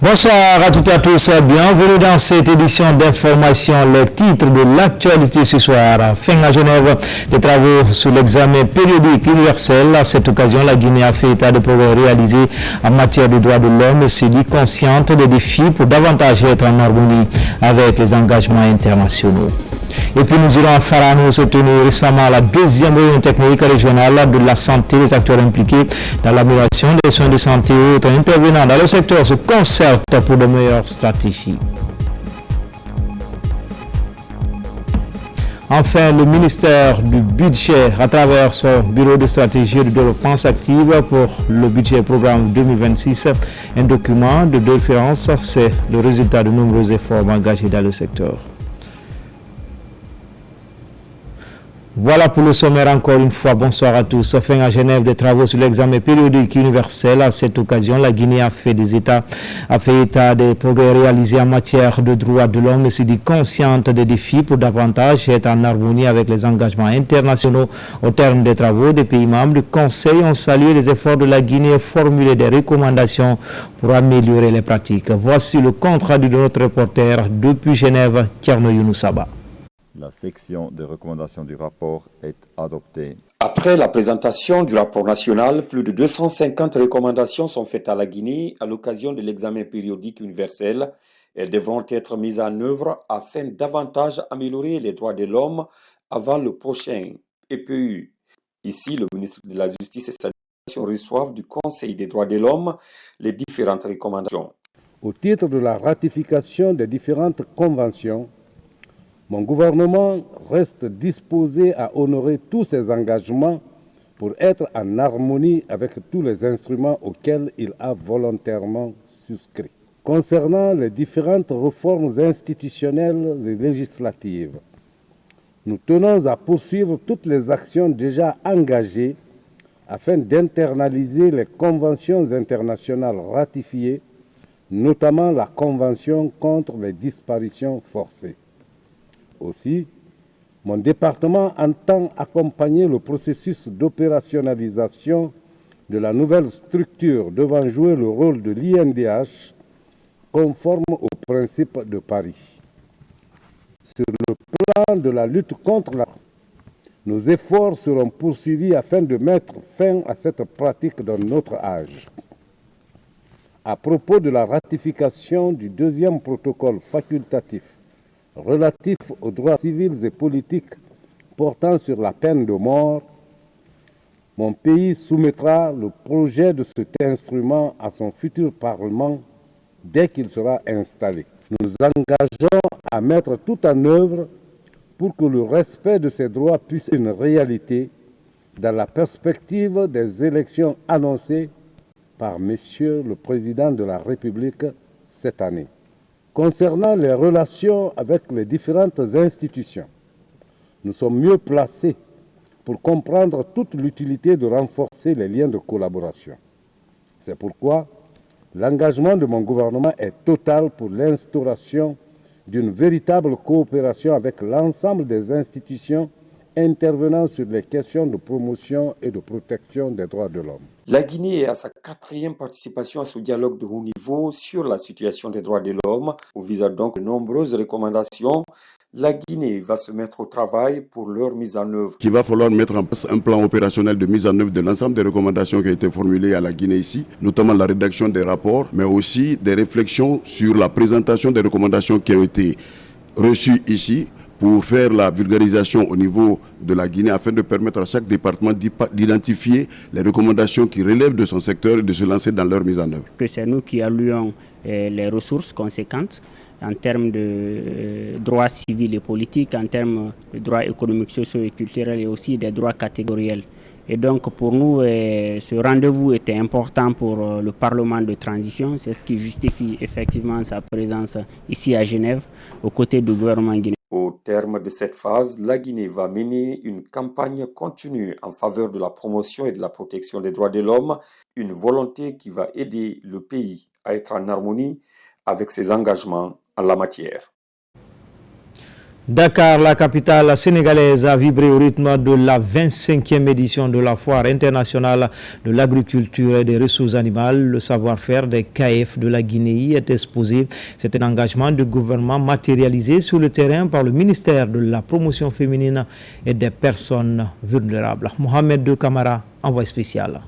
Bonsoir à toutes et à tous, bienvenue dans cette édition d'information. Les titres de l'actualité ce soir. Fin à Genève des travaux sur l'examen périodique universel. À cette occasion, la Guinée a fait état de progrès réalisés en matière de droits de l'homme. C'est dit consciente des défis pour davantage être en harmonie avec les engagements internationaux. Et puis nous irons à Farano se tenir récemment la deuxième réunion technique régionale de la santé. Les acteurs impliqués dans l'amélioration des soins de santé et autres intervenants dans le secteur se concertent pour de meilleures stratégies. Enfin, le ministère du Budget, à travers son bureau de stratégie et de développement, s'active pour le budget programme 2026. Un document de référence, c'est le résultat de nombreux efforts engagés dans le secteur. Voilà pour le sommaire encore une fois. Bonsoir à tous. Fin à Genève des travaux sur l'examen périodique universel. À cette occasion, la Guinée a fait état des progrès réalisés en matière de droits de l'homme et s'est dit consciente des défis pour davantage être en harmonie avec les engagements internationaux. Au terme des travaux, des pays membres du Conseil ont salué les efforts de la Guinée et formulé des recommandations pour améliorer les pratiques. Voici le compte rendu de notre reporter depuis Genève, Tierno Younoussaba. La section de recommandations du rapport est adoptée. Après la présentation du rapport national, plus de 250 recommandations sont faites à la Guinée à l'occasion de l'examen périodique universel. Elles devront être mises en œuvre afin davantage améliorer les droits de l'homme avant le prochain EPU. Ici, le ministre de la Justice et sa délégation reçoivent du Conseil des droits de l'homme les différentes recommandations. Au titre de la ratification des différentes conventions, mon gouvernement reste disposé à honorer tous ses engagements pour être en harmonie avec tous les instruments auxquels il a volontairement souscrit. Concernant les différentes réformes institutionnelles et législatives, nous tenons à poursuivre toutes les actions déjà engagées afin d'internaliser les conventions internationales ratifiées, notamment la Convention contre les disparitions forcées. Aussi, mon département entend accompagner le processus d'opérationnalisation de la nouvelle structure devant jouer le rôle de l'INDH conforme aux principes de Paris. Sur le plan de la lutte contre la corruption, nos efforts seront poursuivis afin de mettre fin à cette pratique dans notre âge. À propos de la ratification du deuxième protocole facultatif relatif aux droits civils et politiques portant sur la peine de mort, mon pays soumettra le projet de cet instrument à son futur Parlement dès qu'il sera installé. Nous nous engageons à mettre tout en œuvre pour que le respect de ces droits puisse être une réalité dans la perspective des élections annoncées par Monsieur le Président de la République cette année. Concernant les relations avec les différentes institutions, nous sommes mieux placés pour comprendre toute l'utilité de renforcer les liens de collaboration. C'est pourquoi l'engagement de mon gouvernement est total pour l'instauration d'une véritable coopération avec l'ensemble des institutions intervenant sur les questions de promotion et de protection des droits de l'homme. La Guinée est à sa 4e participation à ce dialogue de haut niveau sur la situation des droits de l'homme. Au visant donc de nombreuses recommandations, la Guinée va se mettre au travail pour leur mise en œuvre. Il va falloir mettre en place un plan opérationnel de mise en œuvre de l'ensemble des recommandations qui ont été formulées à la Guinée ici, notamment la rédaction des rapports, mais aussi des réflexions sur la présentation des recommandations qui ont été reçues ici, pour faire la vulgarisation au niveau de la Guinée afin de permettre à chaque département d'identifier les recommandations qui relèvent de son secteur et de se lancer dans leur mise en œuvre. Que c'est nous qui allouons les ressources conséquentes en termes de droits civils et politiques, en termes de droits économiques, sociaux et culturels et aussi des droits catégoriels. Et donc pour nous, ce rendez-vous était important pour le Parlement de transition. C'est ce qui justifie effectivement sa présence ici à Genève, aux côtés du gouvernement guinéen. Au terme de cette phase, la Guinée va mener une campagne continue en faveur de la promotion et de la protection des droits de l'homme, une volonté qui va aider le pays à être en harmonie avec ses engagements en la matière. Dakar, la capitale sénégalaise, a vibré au rythme de la 25e édition de la Foire internationale de l'agriculture et des ressources animales. Le savoir-faire des KF de la Guinée est exposé. C'est un engagement du gouvernement matérialisé sur le terrain par le ministère de la Promotion féminine et des personnes vulnérables. Mohamed De Camara, envoyé spécial.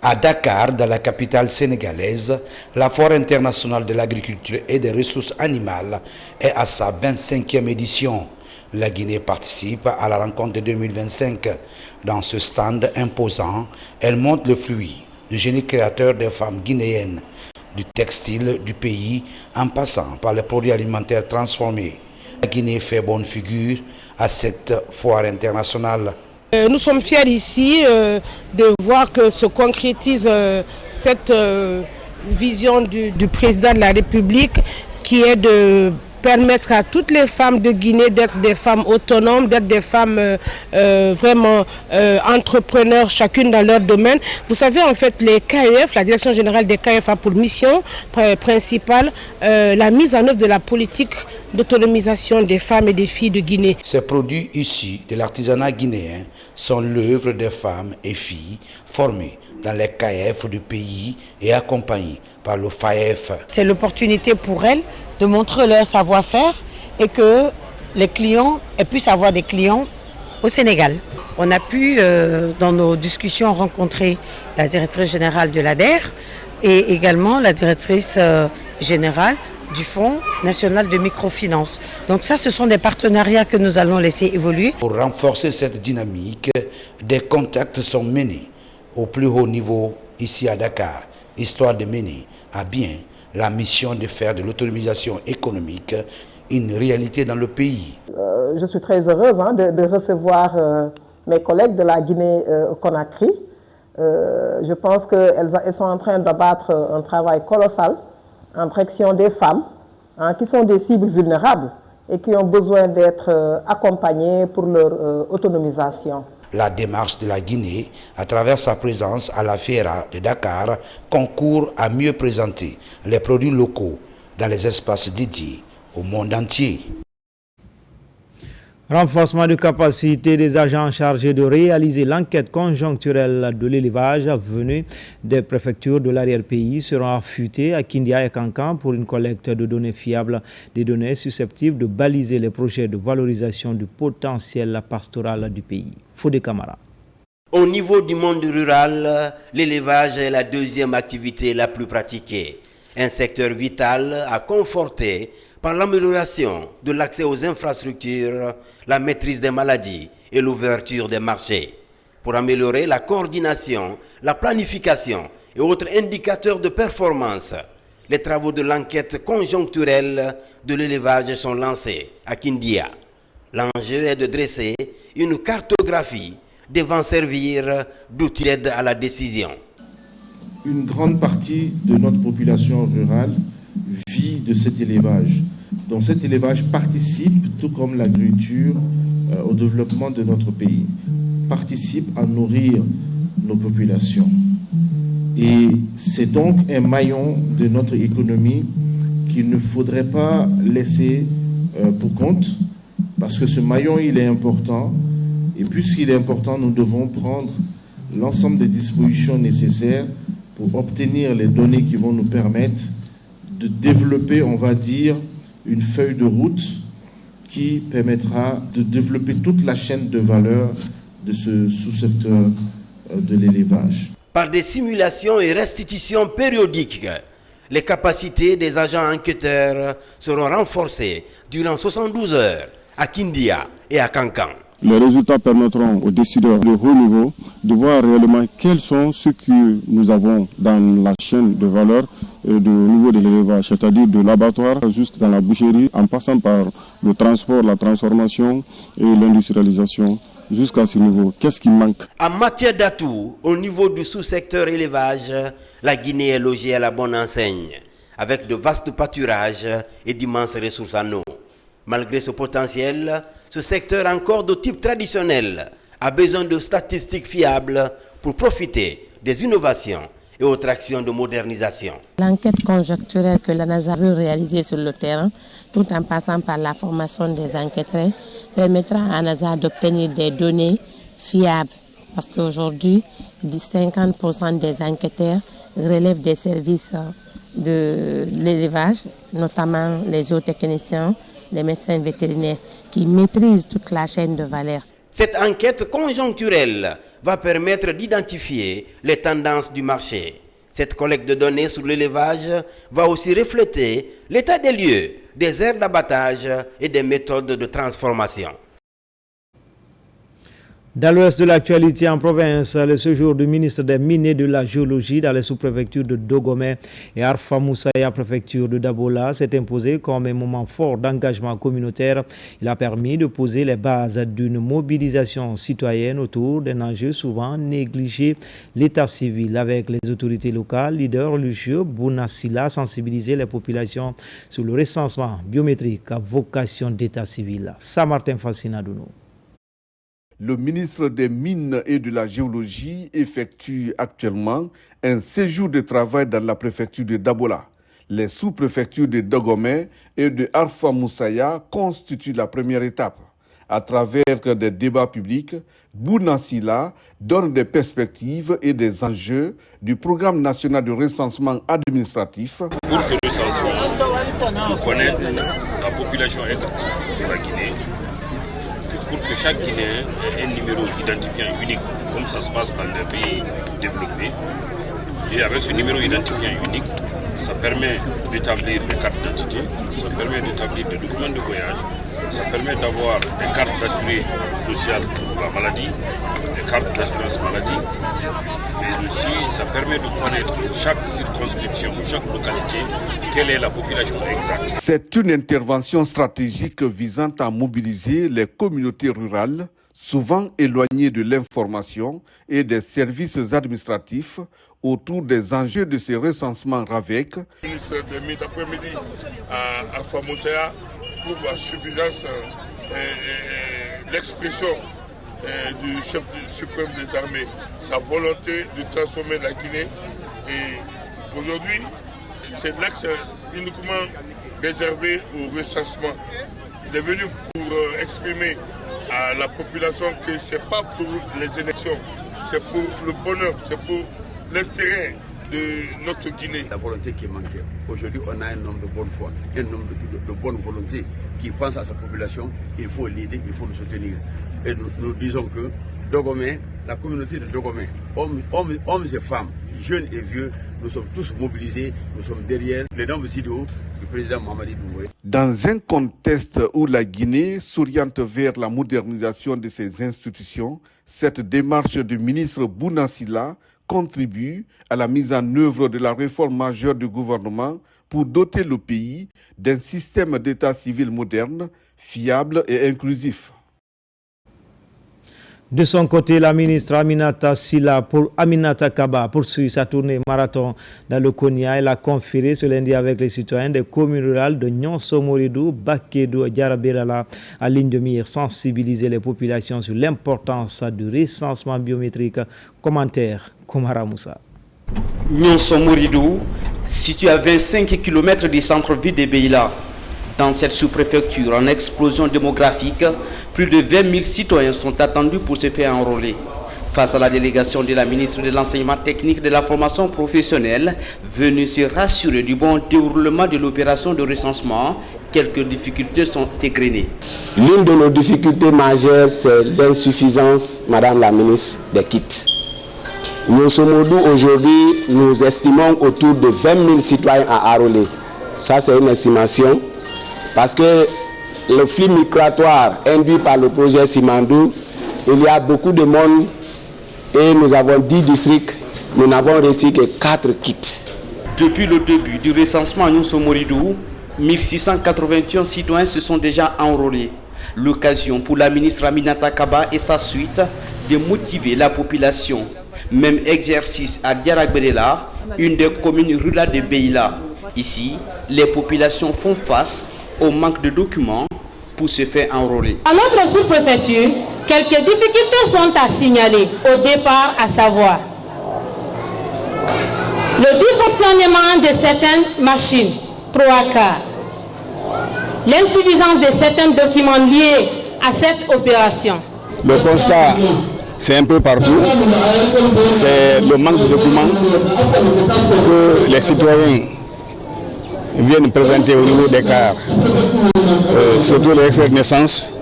À Dakar, dans la capitale sénégalaise, la Foire internationale de l'agriculture et des ressources animales est à sa 25e édition. La Guinée participe à la rencontre de 2025. Dans ce stand imposant, elle montre le fruit du génie créateur des femmes guinéennes, du textile du pays en passant par les produits alimentaires transformés. La Guinée fait bonne figure à cette foire internationale. Nous sommes fiers ici de voir que se concrétise cette vision du président de la République qui est de permettre à toutes les femmes de Guinée d'être des femmes autonomes, d'être des femmes vraiment entrepreneurs, chacune dans leur domaine. Vous savez, en fait, les KEF, la Direction générale des KEF a pour mission principale la mise en œuvre de la politique d'autonomisation des femmes et des filles de Guinée. Ces produits issus de l'artisanat guinéen sont l'œuvre des femmes et filles formées dans les KF du pays et accompagnées par le FAEF. C'est l'opportunité pour elles de montrer leur savoir-faire et que les clients puissent avoir des clients au Sénégal. On a pu, dans nos discussions, rencontrer la directrice générale de l'ADER et également la directrice générale du Fonds national de microfinance. Donc ça, ce sont des partenariats que nous allons laisser évoluer. Pour renforcer cette dynamique, des contacts sont menés au plus haut niveau ici à Dakar, histoire de mener à bien la mission de faire de l'autonomisation économique une réalité dans le pays. Je suis très heureuse de recevoir mes collègues de la Guinée-Conakry. Je pense qu'elles sont en train d'abattre un travail colossal en direction des femmes qui sont des cibles vulnérables et qui ont besoin d'être accompagnées pour leur autonomisation. La démarche de la Guinée, à travers sa présence à la Fiera de Dakar, concourt à mieux présenter les produits locaux dans les espaces dédiés au monde entier. Renforcement de capacité des agents chargés de réaliser l'enquête conjoncturelle de l'élevage venue des préfectures de l'arrière-pays seront affûtés à Kindia et Kankan pour une collecte de données fiables, des données susceptibles de baliser les projets de valorisation du potentiel pastoral du pays. Fodé Camara. Au niveau du monde rural, l'élevage est la deuxième activité la plus pratiquée. Un secteur vital à conforter par l'amélioration de l'accès aux infrastructures, la maîtrise des maladies et l'ouverture des marchés. Pour améliorer la coordination, la planification et autres indicateurs de performance, les travaux de l'enquête conjoncturelle de l'élevage sont lancés à Kindia. L'enjeu est de dresser une cartographie devant servir d'outil d'aide à la décision. Une grande partie de notre population rurale vit de cet élevage. Donc cet élevage participe, tout comme l'agriculture, au développement de notre pays, participe à nourrir nos populations. Et c'est donc un maillon de notre économie qu'il ne faudrait pas laisser pour compte, parce que ce maillon, il est important. Et puisqu'il est important, nous devons prendre l'ensemble des dispositions nécessaires pour obtenir les données qui vont nous permettre de développer, on va dire, une feuille de route qui permettra de développer toute la chaîne de valeur de ce sous-secteur de l'élevage. Par des simulations et restitutions périodiques, les capacités des agents enquêteurs seront renforcées durant 72 heures à Kindia et à Kankan. Les résultats permettront aux décideurs de haut niveau de voir réellement quels sont ceux que nous avons dans la chaîne de valeur au niveau de l'élevage, c'est-à-dire de l'abattoir juste dans la boucherie, en passant par le transport, la transformation et l'industrialisation. Jusqu'à ce niveau, qu'est-ce qui manque? En matière d'atouts, au niveau du sous-secteur élevage, la Guinée est logée à la bonne enseigne, avec de vastes pâturages et d'immenses ressources en eau. Malgré ce potentiel, ce secteur encore de type traditionnel a besoin de statistiques fiables pour profiter des innovations et autres actions de modernisation. L'enquête conjoncturelle que la NASA veut réaliser sur le terrain, tout en passant par la formation des enquêteurs, permettra à NASA d'obtenir des données fiables. Parce qu'aujourd'hui, 50% des enquêteurs relèvent des services de l'élevage, notamment les zootechniciens, les médecins vétérinaires, qui maîtrisent toute la chaîne de valeur. Cette enquête conjoncturelle va permettre d'identifier les tendances du marché. Cette collecte de données sur l'élevage va aussi refléter l'état des lieux, des aires d'abattage et des méthodes de transformation. Dans l'ouest de l'actualité en province, le séjour du ministre des Mines et de la Géologie dans les sous-préfectures de Dogomé et Arfa Moussaya, préfecture de Dabola, s'est imposé comme un moment fort d'engagement communautaire. Il a permis de poser les bases d'une mobilisation citoyenne autour d'un enjeu souvent négligé, l'état civil. Avec les autorités locales, leaders religieux, Bounassila a sensibilisé les populations sur le recensement biométrique à vocation d'état civil. Saint-Martin Fassinadounou. Le ministre des Mines et de la Géologie effectue actuellement un séjour de travail dans la préfecture de Dabola. Les sous-préfectures de Dogomé et de Arfa Moussaya constituent la première étape. À travers des débats publics, Bounassila donne des perspectives et des enjeux du programme national de recensement administratif. Pour ce recensement, pour connaître la population exacte de la Guinée, pour que chaque Guinéen ait un numéro identifiant unique, comme ça se passe dans les pays développés. Et avec ce numéro identifiant unique, ça permet d'établir des cartes d'identité, ça permet d'établir des documents de voyage, ça permet d'avoir des cartes d'assurance sociale pour la maladie, des cartes d'assurance maladie, mais aussi ça permet de connaître chaque circonscription, chaque localité, quelle est la population exacte. C'est une intervention stratégique visant à mobiliser les communautés rurales, souvent éloignées de l'information et des services administratifs, autour des enjeux de ces recensements RAVEC. Le ministre des Mines après-midi à Arfa Moussaya trouve à suffisance l'expression du chef suprême des armées, sa volonté de transformer la Guinée. Et aujourd'hui, c'est l'axe uniquement réservé au recensement. Il est venu pour exprimer à la population que ce n'est pas pour les élections, c'est pour le bonheur, c'est pour l'intérêt de notre Guinée. La volonté qui manquait. Aujourd'hui, on a un homme de bonne foi, un homme de bonne volonté qui pense à sa population. Il faut l'aider, il faut le soutenir. Et nous disons que Dogomé, la communauté de Dogomé, hommes et femmes, jeunes et vieux, nous sommes tous mobilisés, nous sommes derrière les normes idéaux du président Mamadi Doumbouya. Dans un contexte où la Guinée s'oriente vers la modernisation de ses institutions, cette démarche du ministre Bounassila contribue à la mise en œuvre de la réforme majeure du gouvernement pour doter le pays d'un système d'état civil moderne, fiable et inclusif. De son côté, la ministre Aminata Kaba poursuit sa tournée marathon dans le Konya. Elle a conféré ce lundi avec les citoyens des communes rurales de Nyonso-Moridou, Bakédou et Diarabelala à ligne de mire, sensibiliser les populations sur l'importance du recensement biométrique. Commentaire, Komara Moussa. Nyonso-Moridou, situé à 25 km du centre-ville de Beila. Dans cette sous-préfecture en explosion démographique, plus de 20 000 citoyens sont attendus pour se faire enrôler. Face à la délégation de la ministre de l'Enseignement technique et de la formation professionnelle, venue se rassurer du bon déroulement de l'opération de recensement, quelques difficultés sont égrenées. L'une de nos difficultés majeures, c'est l'insuffisance, Madame la ministre, des kits. Nyonso-Moridou, aujourd'hui, nous estimons autour de 20 000 citoyens à enrôler. Ça, c'est une estimation. Parce que le flux migratoire induit par le projet Simandou, il y a beaucoup de monde et nous avons 10 districts, nous n'avons reçu que 4 kits. Depuis le début du recensement à Nyonso-Moridou, 1681 citoyens se sont déjà enrôlés. L'occasion pour la ministre Aminata Kaba et sa suite de motiver la population. Même exercice à Diarabelala, une des communes rurales de Beila. Ici, les populations font face au manque de documents pour se faire enrôler. À notre sous-préfecture, quelques difficultés sont à signaler au départ, à savoir Le dysfonctionnement de certaines machines, 3 quarts. L'insuffisance de certains documents liés à cette opération. Le constat, c'est un peu partout. C'est le manque de documents que les citoyens viennent présenter au niveau des cars, surtout les extraits de naissance,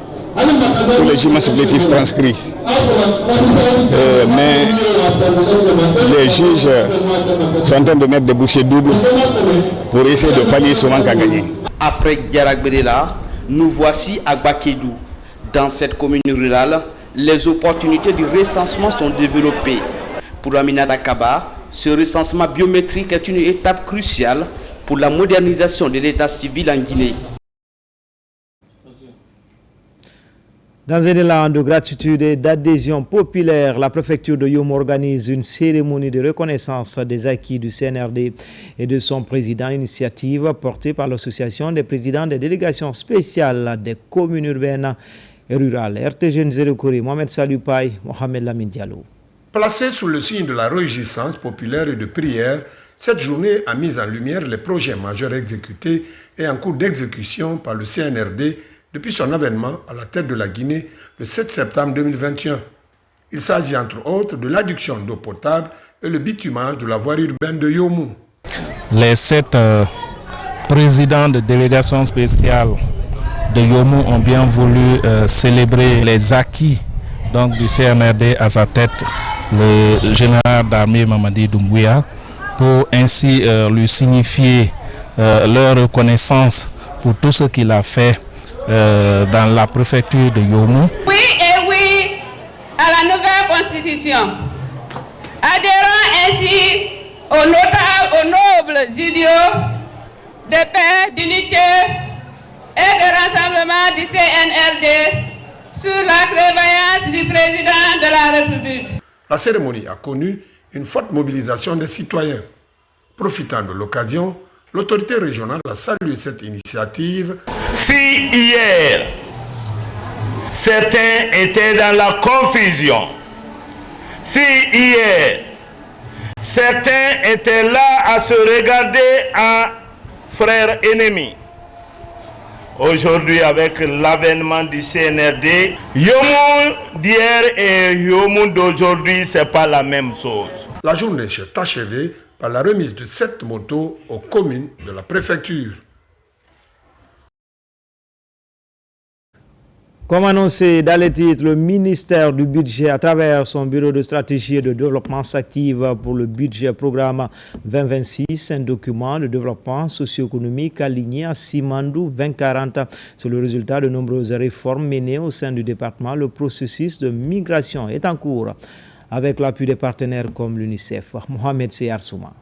tous les jugements supplétifs transcrits. Mais les juges sont en train de mettre des bouchées doubles pour essayer de pallier ce manque à gagner. Après Diarak Bédéla, nous voici à Bakédou. Dans cette commune rurale, les opportunités du recensement sont développées. Pour Aminata Kaba, ce recensement biométrique est une étape cruciale pour la modernisation de l'état civil en Guinée. Dans un élan de gratitude et d'adhésion populaire, la préfecture de Yomo organise une cérémonie de reconnaissance des acquis du CNRD et de son président, initiative portée par l'association des présidents des délégations spéciales des communes urbaines et rurales. RTG Nzérekouri, Mohamed Salupaï, Mohamed Lamine Diallo. Placée sous le signe de la réjouissance populaire et de prière, cette journée a mis en lumière les projets majeurs exécutés et en cours d'exécution par le CNRD depuis son avènement à la tête de la Guinée le 7 septembre 2021. Il s'agit entre autres de l'adduction d'eau potable et le bitumage de la voirie urbaine de Yomou. Les 7 présidents de délégation spéciale de Yomou ont bien voulu célébrer les acquis donc, du CNRD à sa tête, le général d'armée Mamadi Doumbouya, pour ainsi lui signifier leur reconnaissance pour tout ce qu'il a fait dans la préfecture de Yomou. Oui et oui à la nouvelle constitution. Adhérant ainsi aux nobles idéaux de paix, d'unité et de rassemblement du CNRD sous la prévoyance du président de la République. La cérémonie a connu une forte mobilisation des citoyens. Profitant de l'occasion, l'autorité régionale a salué cette initiative. Si hier, certains étaient dans la confusion, si hier, certains étaient là à se regarder en frères ennemis, aujourd'hui avec l'avènement du CNRD, Yomou d'hier et Yomou d'aujourd'hui, ce n'est pas la même chose. La journée s'est achevée par la remise de 7 motos aux communes de la préfecture. Comme annoncé dans les titres, le ministère du Budget, à travers son bureau de stratégie et de développement, s'active pour le budget programme 2026, un document de développement socio-économique aligné à Simandou 2040. C'est le résultat de nombreuses réformes menées au sein du département. Le processus de migration est en cours avec l'appui des partenaires comme l'UNICEF. Mohamed Seyar Souma.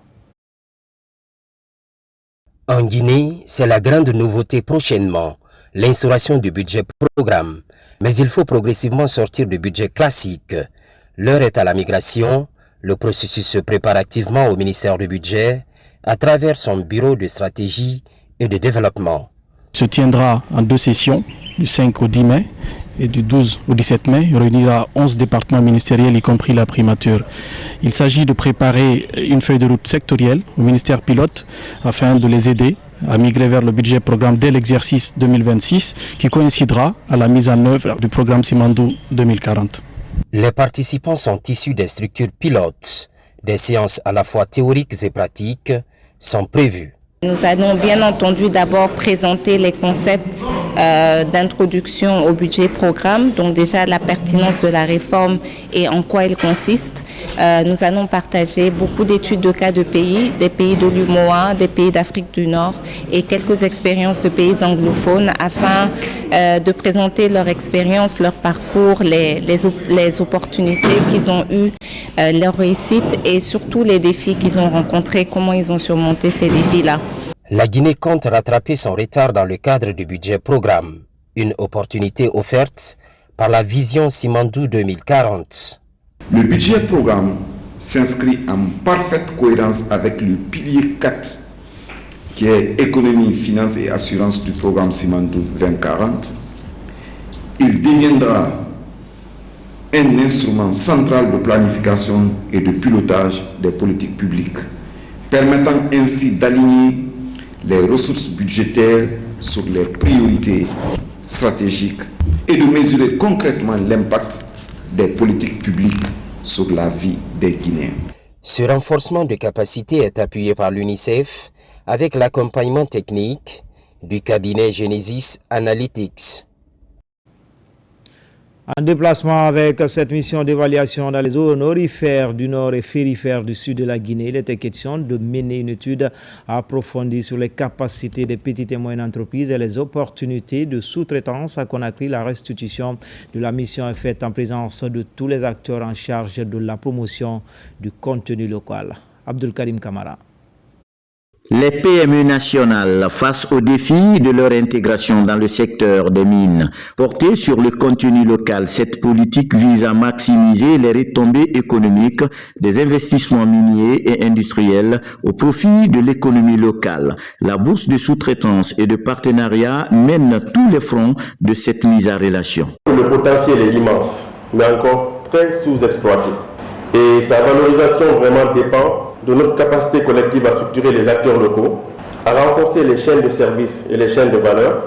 En Guinée, c'est la grande nouveauté prochainement, l'instauration du budget programme. Mais il faut progressivement sortir du budget classique. L'heure est à la migration. Le processus se prépare activement au ministère du Budget à travers son bureau de stratégie et de développement. Il se tiendra en 2 sessions, du 5 au 10 mai et du 12 au 17 mai. Il réunira 11 départements ministériels, y compris la primature. Il s'agit de préparer une feuille de route sectorielle au ministère pilote afin de les aider à migrer vers le budget programme dès l'exercice 2026 qui coïncidera à la mise en œuvre du programme Simandou 2040. Les participants sont issus des structures pilotes. Des séances à la fois théoriques et pratiques sont prévues. Nous allons bien entendu d'abord présenter les concepts d'introduction au budget programme, donc déjà la pertinence de la réforme et en quoi elle consiste. Nous allons partager beaucoup d'études de cas de pays, des pays de l'UMOA, des pays d'Afrique du Nord et quelques expériences de pays anglophones afin de présenter leur expérience, leur parcours, les opportunités qu'ils ont eues, leur réussite et surtout les défis qu'ils ont rencontrés, comment ils ont surmonté ces défis-là. La Guinée compte rattraper son retard dans le cadre du budget programme, une opportunité offerte par la vision Simandou 2040. Le budget programme s'inscrit en parfaite cohérence avec le pilier 4 qui est économie, finance et assurance du programme Simandou 2040. Il deviendra un instrument central de planification et de pilotage des politiques publiques permettant ainsi d'aligner les ressources budgétaires sur les priorités stratégiques et de mesurer concrètement l'impact des politiques publiques sur la vie des Guinéens. Ce renforcement de capacité est appuyé par l'UNICEF avec l'accompagnement technique du cabinet Genesis Analytics. En déplacement avec cette mission d'évaluation dans les zones aurifères du nord et férifères du sud de la Guinée, il était question de mener une étude approfondie sur les capacités des petites et moyennes entreprises et les opportunités de sous-traitance à Conakry. La restitution de la mission est faite en présence de tous les acteurs en charge de la promotion du contenu local. Abdul Karim Kamara. Les PME nationales face au défi de leur intégration dans le secteur des mines. Portée sur le contenu local, cette politique vise à maximiser les retombées économiques des investissements miniers et industriels au profit de l'économie locale. La bourse de sous-traitance et de partenariat mène tous les fronts de cette mise en relation. Le potentiel est immense, mais encore très sous-exploité. Et sa valorisation vraiment dépend de notre capacité collective à structurer les acteurs locaux, à renforcer les chaînes de services et les chaînes de valeur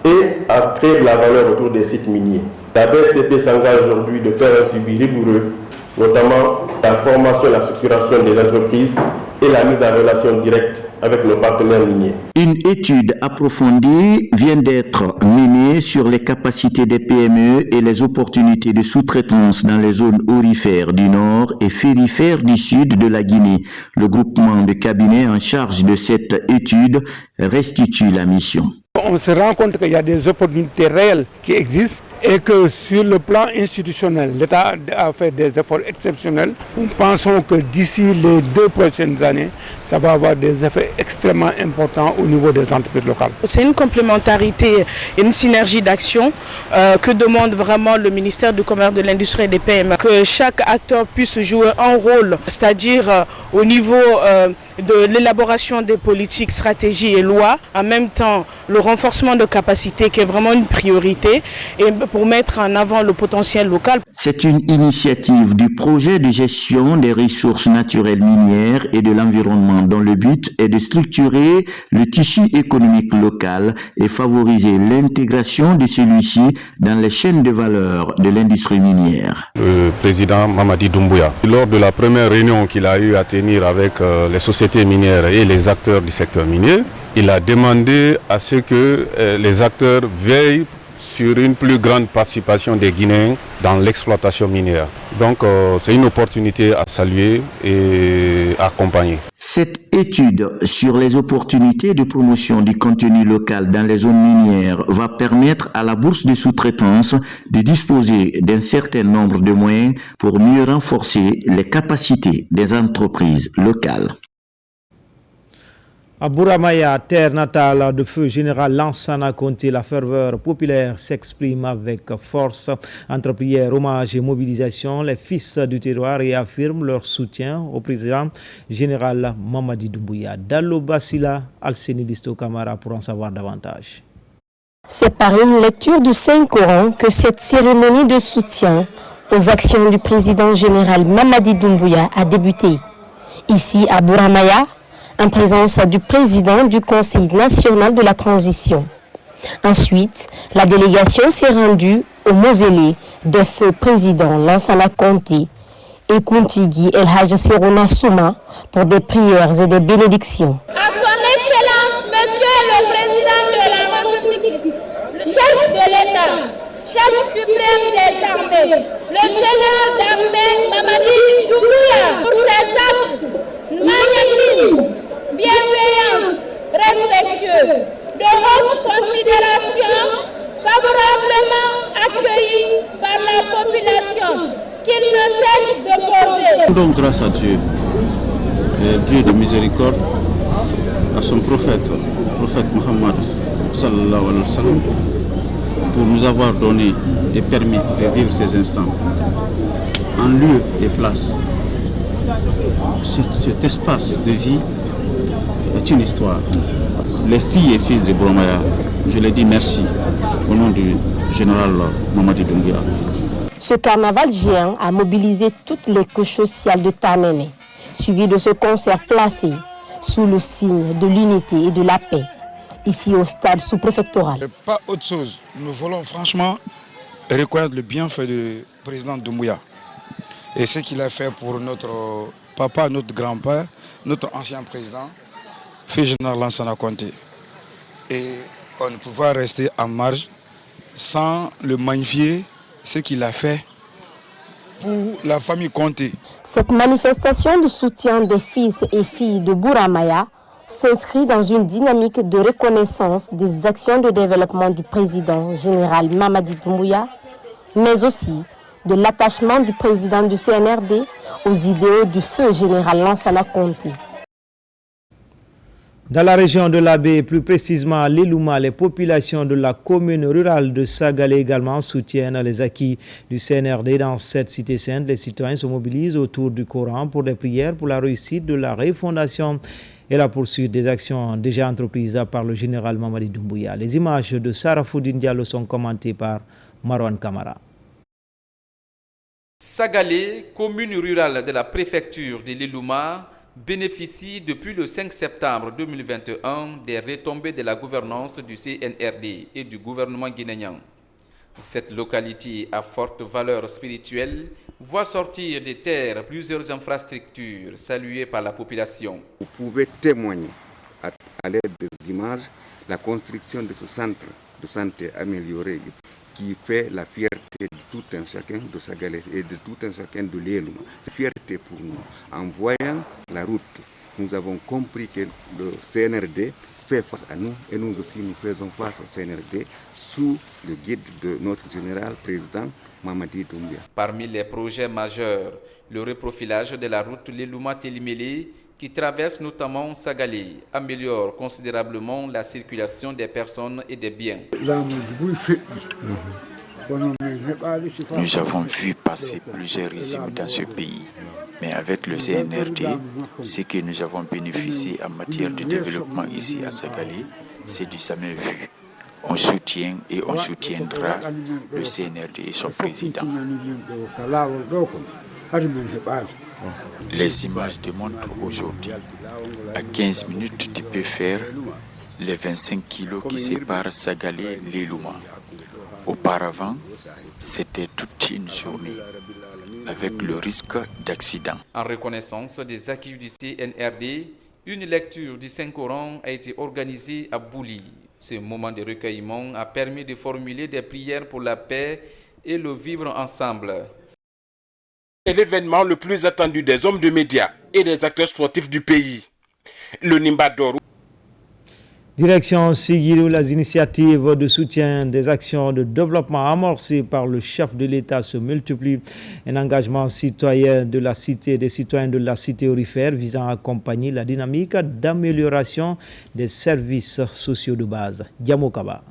et à créer de la valeur autour des sites miniers. La BSTP s'engage aujourd'hui de faire un suivi rigoureux, notamment la formation et la structuration des entreprises et la mise en relation directe avec nos partenaires miniers. Une étude approfondie vient d'être menée sur les capacités des PME et les opportunités de sous-traitance dans les zones aurifères du nord et férifères du sud de la Guinée. Le groupement de cabinets en charge de cette étude restitue la mission. On se rend compte qu'il y a des opportunités réelles qui existent et que sur le plan institutionnel, l'État a fait des efforts exceptionnels. Nous pensons que d'ici les 2 prochaines années, ça va avoir des effets extrêmement importants au niveau des entreprises locales. C'est une complémentarité et une synergie d'action que demande vraiment le ministère du Commerce, de l'Industrie et des PME. Que chaque acteur puisse jouer un rôle, c'est-à-dire au niveau de l'élaboration des politiques, stratégies et lois, en même temps le renforcement de capacités qui est vraiment une priorité et pour mettre en avant le potentiel local. C'est une initiative du projet de gestion des ressources naturelles minières et de l'environnement dont le but est de structurer le tissu économique local et favoriser l'intégration de celui-ci dans les chaînes de valeur de l'industrie minière. Le président Mamadi Doumbouya, lors de la première réunion qu'il a eu à tenir avec les sociétés minières et les acteurs du secteur minier, il a demandé à ce que les acteurs veillent sur une plus grande participation des Guinéens dans l'exploitation minière. Donc c'est une opportunité à saluer et à accompagner. Cette étude sur les opportunités de promotion du contenu local dans les zones minières va permettre à la bourse de sous-traitance de disposer d'un certain nombre de moyens pour mieux renforcer les capacités des entreprises locales. À Bouramaya, terre natale de feu général Lansana Conté, la ferveur populaire s'exprime avec force. Entre prières, hommages et mobilisation, les fils du terroir réaffirment leur soutien au président général Mamadi Doumbouya. Dallo Basila, Alseni Disto Kamara pour en savoir davantage. C'est par une lecture du Saint-Coran que cette cérémonie de soutien aux actions du président général Mamadi Doumbouya a débuté. Ici à Bouramaya, en présence du président du Conseil national de la transition. Ensuite, la délégation s'est rendue au mausolée de feu président Lansana Conté et Kuntigi El Hadj Serona Souma pour des prières et des bénédictions. À son Excellence, Monsieur le Président de la République, le chef de l'État, chef suprême des armées, le général d'armée Mamadi Doumbouya, pour ses actes magnanime, bienveillance, respectueux, de haute considération, favorablement accueillis par la population, qu'il ne cesse de poser. Donc grâce à Dieu, Dieu de miséricorde, à son prophète Mohammed sallallahu alayhi wa sallam, pour nous avoir donné et permis de vivre ces instants en lieu et place. Cet espace de vie est une histoire. Les filles et fils de Bouramaya, je les dis merci au nom du général Mamadi Doumbouya. Ce carnaval géant a mobilisé toutes les couches sociales de Tanéné, suivi de ce concert placé sous le signe de l'unité et de la paix, ici au stade sous-préfectoral. Pas autre chose. Nous voulons franchement reconnaître le bienfait du président Doumbouya et ce qu'il a fait pour notre papa, notre grand-père, notre ancien président, fils général Lansana Conté. Et on ne peut pas rester en marge sans le magnifier, ce qu'il a fait pour la famille Conté. Cette manifestation de soutien des fils et filles de Bouramaya s'inscrit dans une dynamique de reconnaissance des actions de développement du président général Mamadi Doumbouya, mais aussi de l'attachement du président du CNRD aux idéaux du feu général Lansana Conté. Dans la région de l'Abbé, plus précisément à l'Elouma, les populations de la commune rurale de Sagalé également soutiennent les acquis du CNRD dans cette cité sainte. Les citoyens se mobilisent autour du Coran pour des prières pour la réussite de la refondation et la poursuite des actions déjà entreprises par le général Mamadi Doumbouya. Les images de Sarafoudine Diallo sont commentées par Marwan Kamara. Sagalé, commune rurale de la préfecture de l'Elouma, bénéficie depuis le 5 septembre 2021 des retombées de la gouvernance du CNRD et du gouvernement guinéen. Cette localité à forte valeur spirituelle voit sortir des terres plusieurs infrastructures saluées par la population. Vous pouvez témoigner à l'aide des images la construction de ce centre de santé amélioré qui fait la fierté de tout un chacun de Sagalé et de tout un chacun de l'Elouma. C'est une fierté pour nous. En voyant la route, nous avons compris que le CNRD fait face à nous et nous aussi nous faisons face au CNRD sous le guide de notre général président Mamadi Doumbouya. Parmi les projets majeurs, le reprofilage de la route l'Elouma-Télimélé qui traverse notamment Sagalé améliore considérablement la circulation des personnes et des biens. Nous avons vu passer plusieurs régimes dans ce pays, mais avec le CNRD, ce que nous avons bénéficié en matière de développement ici à Sagalé, c'est du jamais vu. On soutient et on soutiendra le CNRD et son président. Les images démontrent aujourd'hui, à 15 minutes, tu peux faire les 25 kilos qui séparent Sagalé et l'Elouma. Auparavant, c'était toute une journée, avec le risque d'accident. En reconnaissance des acquis du CNRD, une lecture du Saint-Coran a été organisée à Bouli. Ce moment de recueillement a permis de formuler des prières pour la paix et le vivre ensemble. C'est l'événement le plus attendu des hommes de médias et des acteurs sportifs du pays. Le Nimba d'Oro. Direction Sigirou, les initiatives de soutien des actions de développement amorcées par le chef de l'État se multiplient. Un engagement citoyen de la cité, des citoyens de la cité aurifère visant à accompagner la dynamique d'amélioration des services sociaux de base. Diamokaba.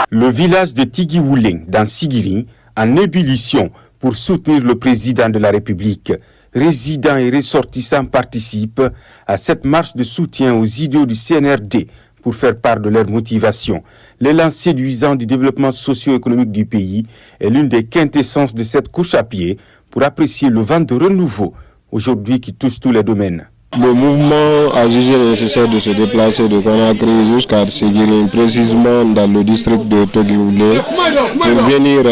Le village de Tigui-Wouling, dans Sigiri, en ébullition pour soutenir le président de la République. Résidents et ressortissants participent à cette marche de soutien aux idéaux du CNRD pour faire part de leur motivation. L'élan séduisant du développement socio-économique du pays est l'une des quintessences de cette couche à pied pour apprécier le vent de renouveau aujourd'hui qui touche tous les domaines. Le mouvement a jugé nécessaire de se déplacer de Conakry jusqu'à Sigiri, précisément dans le district de Tigui-Wouling, pour venir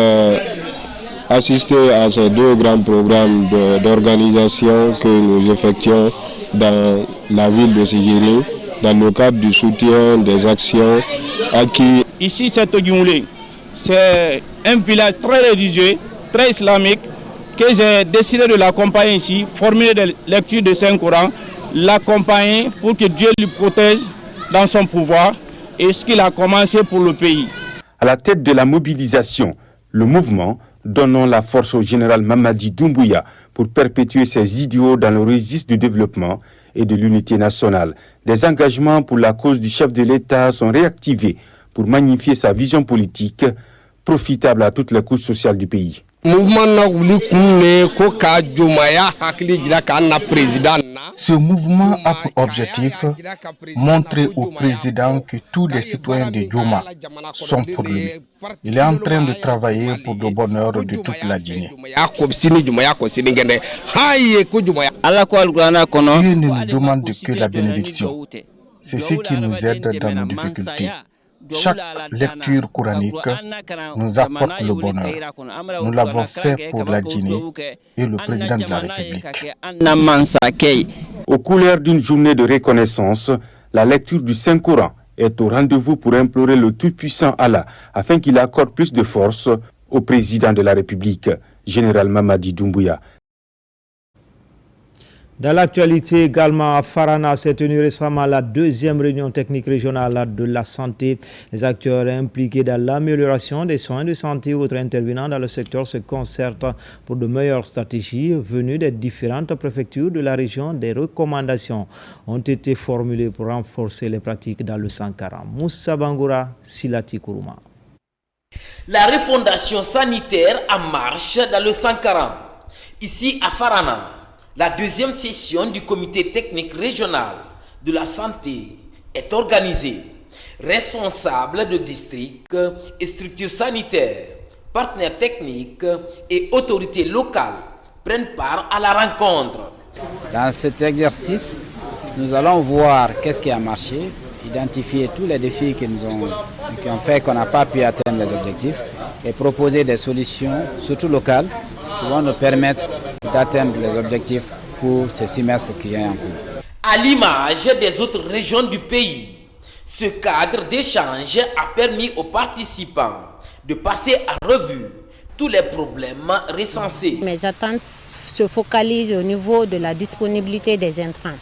assister à ces deux grands programmes d'organisation que nous effectuons dans la ville de Sigiri, dans le cadre du soutien des actions acquises. Ici, c'est Tigui-Wouling. C'est un village très religieux, très islamique, que j'ai décidé de l'accompagner ici, formuler des lectures de Saint-Coran, l'accompagner pour que Dieu lui protège dans son pouvoir et ce qu'il a commencé pour le pays. À la tête de la mobilisation, le mouvement donnant la force au général Mamadi Doumbouya pour perpétuer ses idéaux dans le registre du développement et de l'unité nationale. Des engagements pour la cause du chef de l'État sont réactivés pour magnifier sa vision politique profitable à toutes les couches sociales du pays. Ce mouvement a pour objectif montrer au président que tous les citoyens de Djouma sont pour lui. Il est en train de travailler pour le bonheur de toute la Guinée. Dieu ne nous demande que la bénédiction. C'est ce qui nous aide dans nos difficultés. Chaque lecture coranique nous apporte le bonheur. Nous l'avons fait pour la Guinée et le président de la République. Aux couleurs d'une journée de reconnaissance, la lecture du Saint-Coran est au rendez-vous pour implorer le Tout-Puissant Allah afin qu'il accorde plus de force au président de la République, général Mamadi Doumbouya. Dans l'actualité également, à Farana s'est tenue récemment la deuxième réunion technique régionale de la santé. Les acteurs impliqués dans l'amélioration des soins de santé ou autres intervenants dans le secteur se concertent pour de meilleures stratégies venues des différentes préfectures de la région. Des recommandations ont été formulées pour renforcer les pratiques dans le Sankara. Moussa Bangoura, Silati Kourouma. La refondation sanitaire en marche dans le Sankara. Ici à Farana, la deuxième session du comité technique régional de la santé est organisée. Responsables de districts et structures sanitaires, partenaires techniques et autorités locales prennent part à la rencontre. Dans cet exercice, nous allons voir qu'est-ce qui a marché, identifier tous les défis qui ont fait qu'on n'a pas pu atteindre les objectifs et proposer des solutions, surtout locales, qui vont nous permettre d'atteindre les objectifs pour ce semestre qui est en cours. À l'image des autres régions du pays, ce cadre d'échange a permis aux participants de passer en revue tous les problèmes recensés. Mes attentes se focalisent au niveau de la disponibilité des intrants.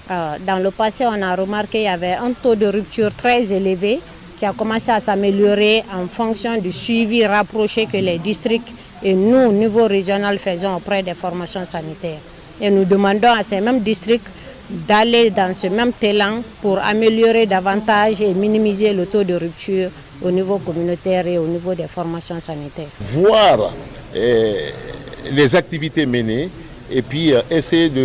Dans le passé, on a remarqué qu'il y avait un taux de rupture très élevé qui a commencé à s'améliorer en fonction du suivi rapproché que les districts et nous, au niveau régional, faisons auprès des formations sanitaires. Et nous demandons à ces mêmes districts d'aller dans ce même élan pour améliorer davantage et minimiser le taux de rupture au niveau communautaire et au niveau des formations sanitaires. Voir les activités menées et puis essayer de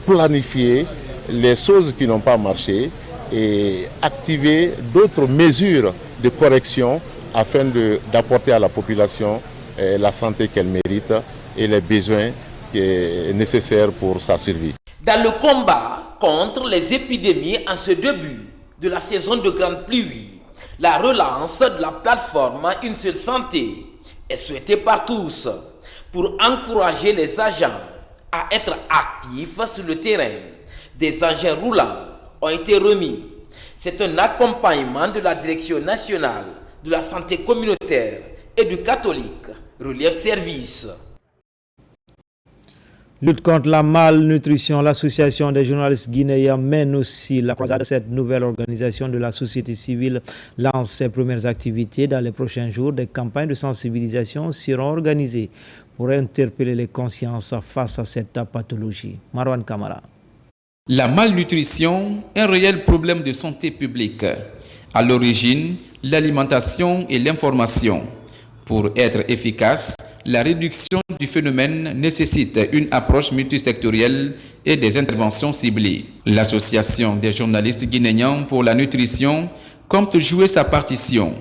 planifier les choses qui n'ont pas marché et activer d'autres mesures de correction afin d'apporter à la population la santé qu'elle mérite et les besoins nécessaires pour sa survie. Dans le combat contre les épidémies en ce début de la saison de grande pluie, la relance de la plateforme Une seule santé est souhaitée par tous pour encourager les agents à être actifs sur le terrain. Des engins roulants ont été remis. C'est un accompagnement de la Direction nationale de la santé communautaire et du catholique Relief Service. Lutte contre la malnutrition, l'association des journalistes guinéens mène aussi la croisade. Cette nouvelle organisation de la société civile lance ses premières activités. Dans les prochains jours, des campagnes de sensibilisation seront organisées pour interpeller les consciences face à cette pathologie. Marwan Kamara. La malnutrition est un réel problème de santé publique. À l'origine, l'alimentation et l'information. Pour être efficace, la réduction du phénomène nécessite une approche multisectorielle et des interventions ciblées. L'Association des journalistes guinéens pour la nutrition compte jouer sa partition.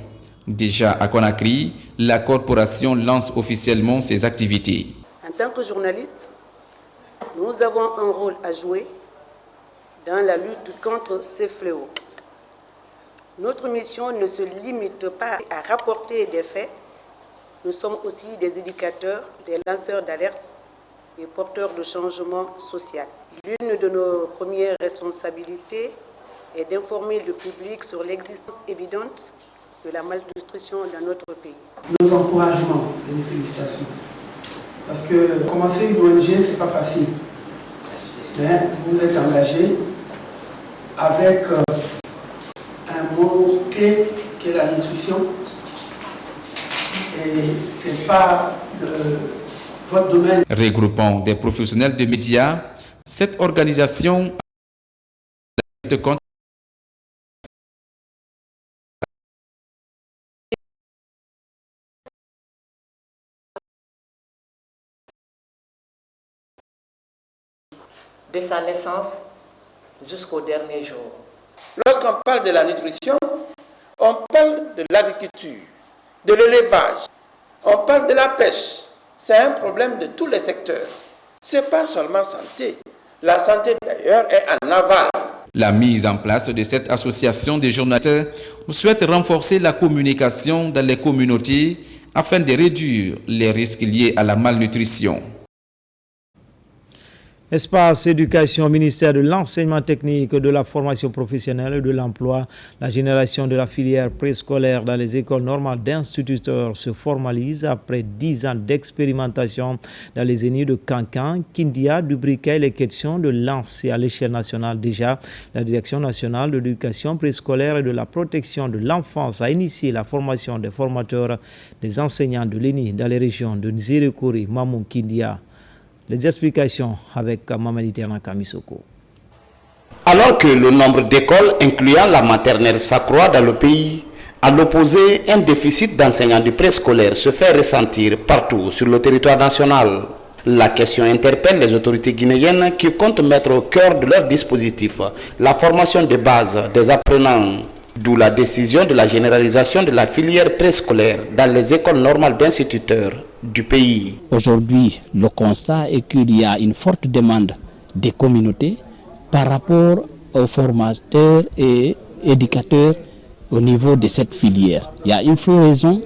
Déjà à Conakry, la corporation lance officiellement ses activités. En tant que journalistes, nous avons un rôle à jouer dans la lutte contre ces fléaux. Notre mission ne se limite pas à rapporter des faits. Nous sommes aussi des éducateurs, des lanceurs d'alerte et porteurs de changement social. L'une de nos premières responsabilités est d'informer le public sur l'existence évidente de la malnutrition dans notre pays. Nos encouragements et nos félicitations. Parce que commencer une ONG, ce n'est pas facile. Mais vous êtes engagés avec un mot clé qui est la nutrition. Et ce n'est pas votre domaine. Regroupant des professionnels de médias, cette organisation a de sa naissance jusqu'au dernier jour. Lorsqu'on parle de la nutrition, on parle de l'agriculture, de l'élevage, on parle de la pêche. C'est un problème de tous les secteurs. Ce n'est pas seulement santé. La santé d'ailleurs est en aval. La mise en place de cette association des journalistes souhaite renforcer la communication dans les communautés afin de réduire les risques liés à la malnutrition. Espace éducation, ministère de l'enseignement technique, de la formation professionnelle et de l'emploi. La génération de la filière préscolaire dans les écoles normales d'instituteurs se formalise après 10 ans d'expérimentation dans les ENI de Kankan, Kindia, Dubriquet. Les questions de lancer à l'échelle nationale déjà. La Direction nationale de l'éducation préscolaire et de la protection de l'enfance a initié la formation des formateurs, des enseignants de l'ENI dans les régions de Nzérékoré, Mamou, Kindia. Les explications avec Mamadi Terna Kamisoko. Alors que le nombre d'écoles incluant la maternelle s'accroît dans le pays, à l'opposé, un déficit d'enseignants du préscolaire se fait ressentir partout sur le territoire national. La question interpelle les autorités guinéennes qui comptent mettre au cœur de leur dispositif la formation de base des apprenants. D'où la décision de la généralisation de la filière préscolaire dans les écoles normales d'instituteurs du pays. Aujourd'hui, le constat est qu'il y a une forte demande des communautés par rapport aux formateurs et éducateurs au niveau de cette filière. Il y a une floraison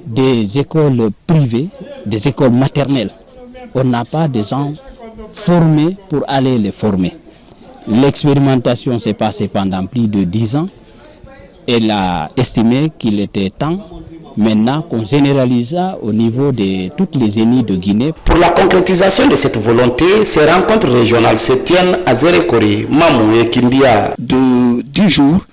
des écoles privées, des écoles maternelles. On n'a pas de gens formés pour aller les former. L'expérimentation s'est passée pendant plus de 10 ans. Elle a estimé qu'il était temps maintenant qu'on généralise au niveau de toutes les ENI de Guinée. Pour la concrétisation de cette volonté, ces rencontres régionales se tiennent à Zérékoré, Mamou et Kindia. De 10 jours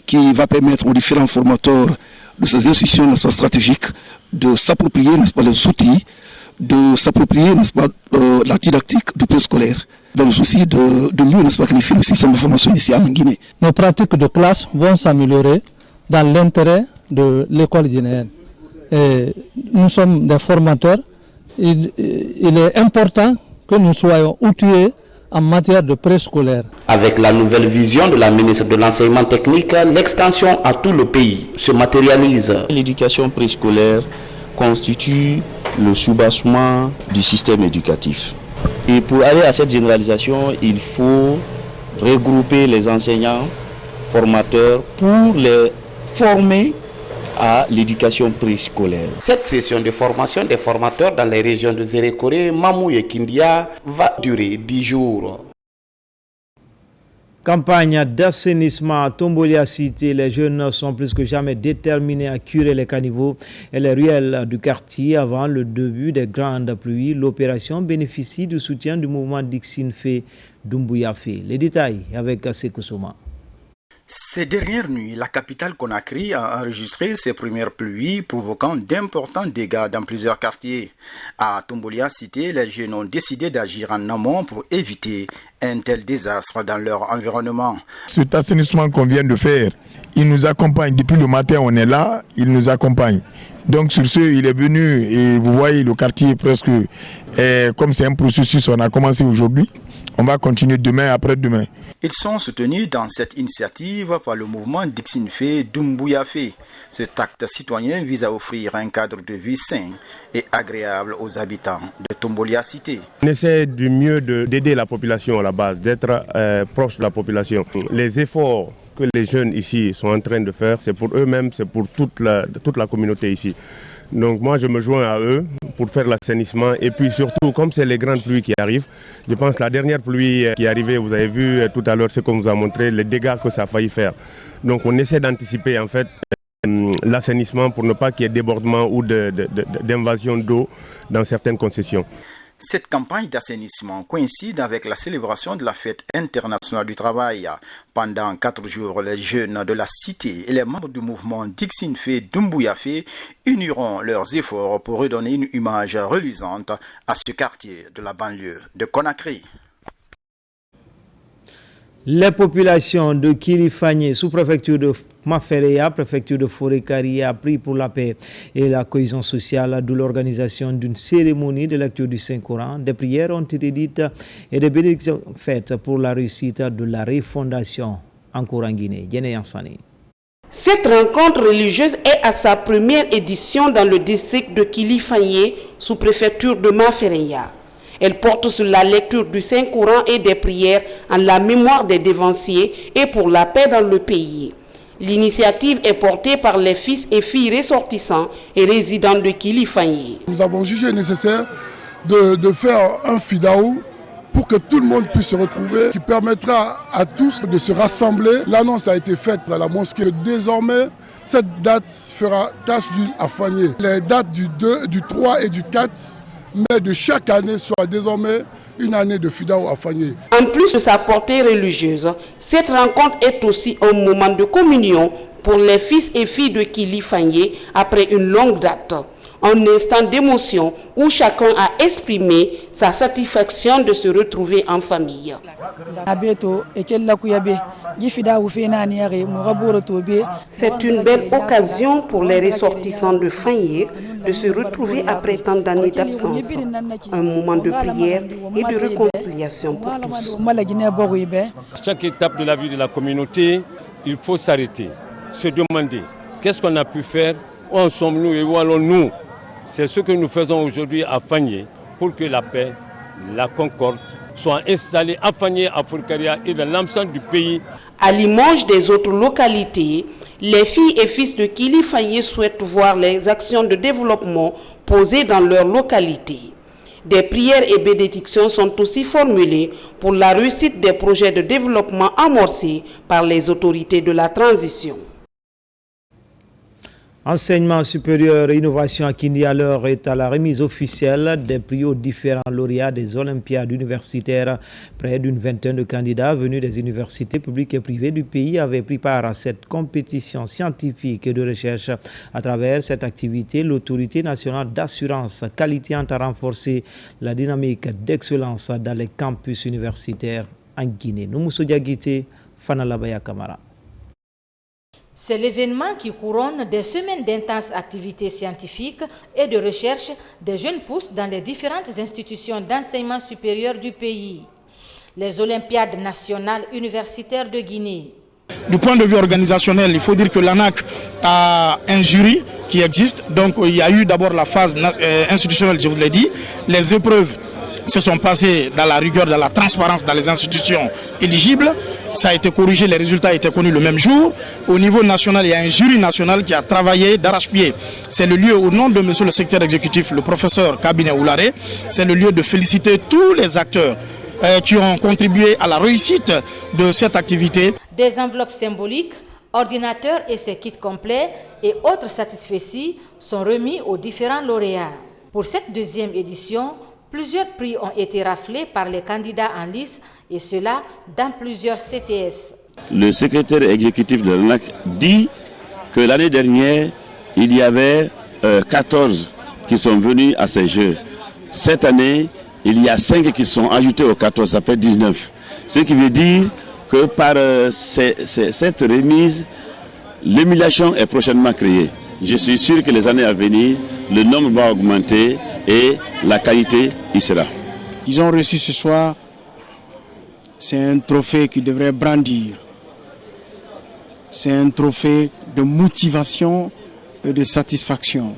qui va permettre aux différents formateurs de ces institutions stratégiques de s'approprier les outils, de s'approprier la didactique du préscolaire, dans le souci de mieux qualifier le système de formation initiale en Guinée. Nos pratiques de classe vont s'améliorer dans l'intérêt de l'école guinéenne. Et nous sommes des formateurs. Il est important que nous soyons outillés en matière de préscolaire. Avec la nouvelle vision de la ministre de l'enseignement technique, l'extension à tout le pays se matérialise. L'éducation préscolaire constitue le soubassement du système éducatif. Et pour aller à cette généralisation, il faut regrouper les enseignants, formateurs, pour les former à l'éducation préscolaire. Cette session de formation des formateurs dans les régions de Zérékoré, Mamou et Kindia va durer 10 jours. Campagne d'assainissement à Tombolia Cité. Les jeunes sont plus que jamais déterminés à curer les caniveaux et les ruelles du quartier avant le début des grandes pluies. L'opération bénéficie du soutien du mouvement Dixine-Fé Doumbouya-Fé. Les détails avec Sekou Soma. Ces dernières nuits, la capitale Conakry a enregistré ses premières pluies provoquant d'importants dégâts dans plusieurs quartiers. À Tombolia Cité, les jeunes ont décidé d'agir en amont pour éviter un tel désastre dans leur environnement. Cet assainissement qu'on vient de faire, il nous accompagne. Depuis le matin, on est là, il nous accompagne. Donc sur ce, il est venu et vous voyez le quartier presque, comme c'est un processus, on a commencé aujourd'hui. On va continuer demain, après-demain. Ils sont soutenus dans cette initiative par le mouvement Dixine-Fé Doumbouya-Fé. Cet acte citoyen vise à offrir un cadre de vie sain et agréable aux habitants de Tombolia Cité. On essaie du mieux d'aider la population à la base, d'être proche de la population. Les efforts que les jeunes ici sont en train de faire, c'est pour eux-mêmes, c'est pour toute la communauté ici. Donc moi je me joins à eux pour faire l'assainissement et puis surtout comme c'est les grandes pluies qui arrivent, je pense la dernière pluie qui est arrivée, vous avez vu tout à l'heure ce qu'on vous a montré, les dégâts que ça a failli faire. Donc on essaie d'anticiper en fait l'assainissement pour ne pas qu'il y ait débordement ou d'invasion d'eau dans certaines concessions. Cette campagne d'assainissement coïncide avec la célébration de la fête internationale du travail. Pendant 4 jours, les jeunes de la cité et les membres du mouvement Dixine-Fé Doumbouya-Fé uniront leurs efforts pour redonner une image reluisante à ce quartier de la banlieue de Conakry. Les populations de Kilifagné, sous-préfecture de Mafereya, préfecture de Forêt-Carrier, a pris pour la paix et la cohésion sociale, d'où l'organisation d'une cérémonie de lecture du Saint-Coran. Des prières ont été dites et des bénédictions faites pour la réussite de la refondation en Guinée. Cette rencontre religieuse est à sa première édition dans le district de Kilifanye, sous préfecture de Mafereya. Elle porte sur la lecture du Saint-Coran et des prières en la mémoire des dévanciers et pour la paix dans le pays. L'initiative est portée par les fils et filles ressortissants et résidents de Kilifanye. Nous avons jugé nécessaire de faire un fidaou pour que tout le monde puisse se retrouver, qui permettra à tous de se rassembler. L'annonce a été faite à la mosquée. Désormais, cette date fera tâche d'huile à Fagné. Les dates du 2, du 3 et du 4 mai de chaque année soient désormais une année de Fidaou à Fagné. En plus de sa portée religieuse, cette rencontre est aussi un moment de communion pour les fils et filles de Kilifanye après une longue date. Un instant d'émotion où chacun a exprimé sa satisfaction de se retrouver en famille. C'est une belle occasion pour les ressortissants de Fagné de se retrouver après tant d'années d'absence. Un moment de prière et de réconciliation pour tous. Chaque étape de la vie de la communauté, il faut s'arrêter, se demander qu'est-ce qu'on a pu faire, où en sommes-nous et où allons-nous. C'est ce que nous faisons aujourd'hui à Fagné pour que la paix, la concorde soient installées à Fagné, à Forêt-Carrier et dans l'ensemble du pays. À l'image des autres localités, les filles et fils de Kilifanye souhaitent voir les actions de développement posées dans leur localité. Des prières et bénédictions sont aussi formulées pour la réussite des projets de développement amorcés par les autorités de la transition. Enseignement supérieur et innovation à Kindi à l'heure est à la remise officielle des prix aux différents lauréats des Olympiades universitaires. Près d'une vingtaine de candidats venus des universités publiques et privées du pays avaient pris part à cette compétition scientifique et de recherche. À travers cette activité, l'autorité nationale d'assurance qualité a renforcé la dynamique d'excellence dans les campus universitaires en Guinée. Noumousso Diaguité, Fanalabaya Kamara. C'est l'événement qui couronne des semaines d'intenses activités scientifiques et de recherche des jeunes pousses dans les différentes institutions d'enseignement supérieur du pays. Les Olympiades nationales universitaires de Guinée. Du point de vue organisationnel, il faut dire que l'ANAC a un jury qui existe. Donc il y a eu d'abord la phase institutionnelle, je vous l'ai dit. Les épreuves se sont passées dans la rigueur, dans la transparence dans les institutions éligibles. Ça a été corrigé, les résultats étaient connus le même jour. Au niveau national, il y a un jury national qui a travaillé d'arrache-pied. C'est le lieu, au nom de monsieur le secrétaire exécutif, le professeur Kabine Oulare, c'est le lieu de féliciter tous les acteurs qui ont contribué à la réussite de cette activité. Des enveloppes symboliques, ordinateurs et ses kits complets et autres satisfecits sont remis aux différents lauréats. Pour cette deuxième édition, plusieurs prix ont été raflés par les candidats en lice et cela dans plusieurs CTS. Le secrétaire exécutif de l'ANAC dit que l'année dernière, il y avait 14 qui sont venus à ces Jeux. Cette année, il y a 5 qui sont ajoutés aux 14, ça fait 19. Ce qui veut dire que par cette remise, l'émulation est prochainement créée. Je suis sûr que les années à venir, le nombre va augmenter et la qualité y sera. Ils ont reçu ce soir, c'est un trophée qui devrait brandir. C'est un trophée de motivation et de satisfaction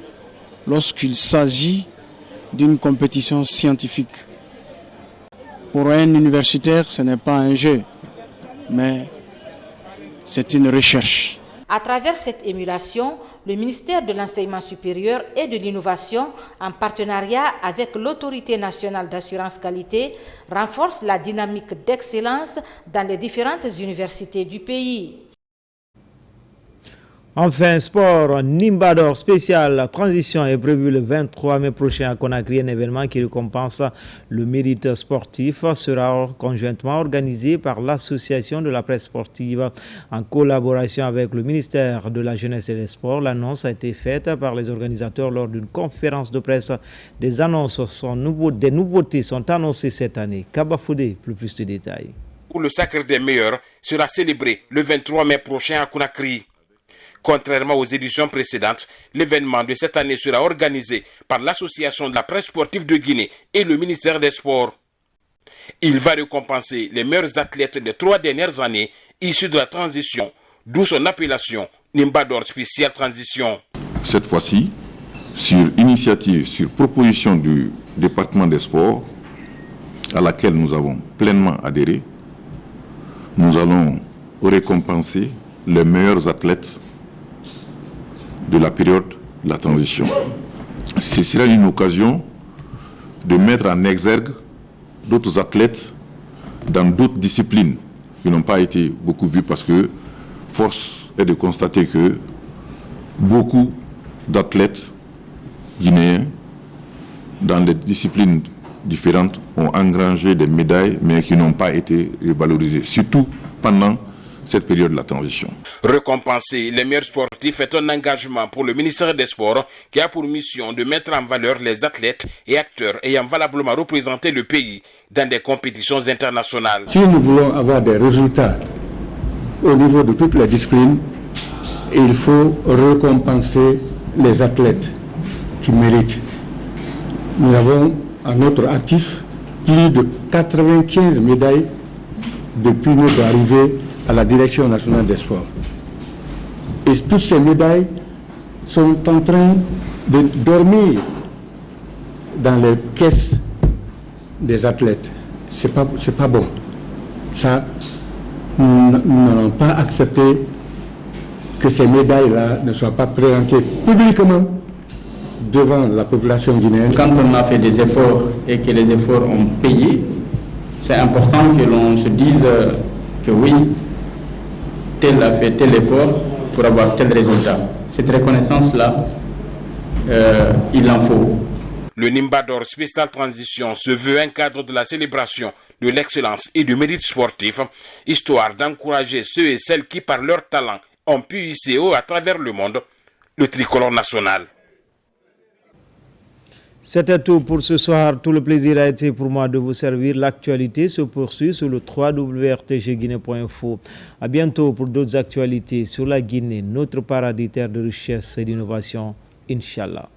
lorsqu'il s'agit d'une compétition scientifique. Pour un universitaire, ce n'est pas un jeu, mais c'est une recherche. À travers cette émulation, le ministère de l'Enseignement supérieur et de l'Innovation, en partenariat avec l'Autorité nationale d'assurance qualité, renforce la dynamique d'excellence dans les différentes universités du pays. Enfin, sport, Nimbador spécial transition est prévu le 23 mai prochain à Conakry. Un événement qui récompense le mérite sportif sera conjointement organisé par l'Association de la presse sportive en collaboration avec le ministère de la Jeunesse et des Sports. L'annonce a été faite par les organisateurs lors d'une conférence de presse. Des annonces des nouveautés sont annoncées cette année. Kabafoudé, plus de détails. Où le sacre des meilleurs sera célébré le 23 mai prochain à Conakry. Contrairement aux éditions précédentes, l'événement de cette année sera organisé par l'Association de la presse sportive de Guinée et le ministère des Sports. Il va récompenser les meilleurs athlètes des 3 dernières années issus de la transition, d'où son appellation Nimba d'Or Spécial Transition. Cette fois-ci, sur initiative, sur proposition du département des sports, à laquelle nous avons pleinement adhéré, nous allons récompenser les meilleurs athlètes de la période de la transition. Ce sera une occasion de mettre en exergue d'autres athlètes dans d'autres disciplines qui n'ont pas été beaucoup vues parce que force est de constater que beaucoup d'athlètes guinéens dans les disciplines différentes ont engrangé des médailles mais qui n'ont pas été valorisées, surtout pendant cette période de la transition. Récompenser les meilleurs sportifs est un engagement pour le ministère des Sports qui a pour mission de mettre en valeur les athlètes et acteurs ayant valablement représenté le pays dans des compétitions internationales. Si nous voulons avoir des résultats au niveau de toutes les disciplines, il faut récompenser les athlètes qui méritent. Nous avons à notre actif plus de 95 médailles depuis notre arrivée à la Direction nationale des sports. Et toutes ces médailles sont en train de dormir dans les caisses des athlètes. C'est pas bon. Ça, nous n'allons pas accepter que ces médailles-là ne soient pas présentées publiquement devant la population guinéenne. Quand on a fait des efforts et que les efforts ont payé, c'est important que l'on se dise que oui, tel a fait tel effort pour avoir tel résultat. Cette reconnaissance-là, il en faut. Le Nimba d'Or Spécial Transition se veut un cadre de la célébration de l'excellence et du mérite sportif, histoire d'encourager ceux et celles qui, par leur talent, ont pu hisser haut à travers le monde le tricolore national. C'était tout pour ce soir. Tout le plaisir a été pour moi de vous servir. L'actualité se poursuit sur le www.rtgguinée.info. À bientôt pour d'autres actualités sur la Guinée, notre paradis terre de richesse et d'innovation. Inch'Allah.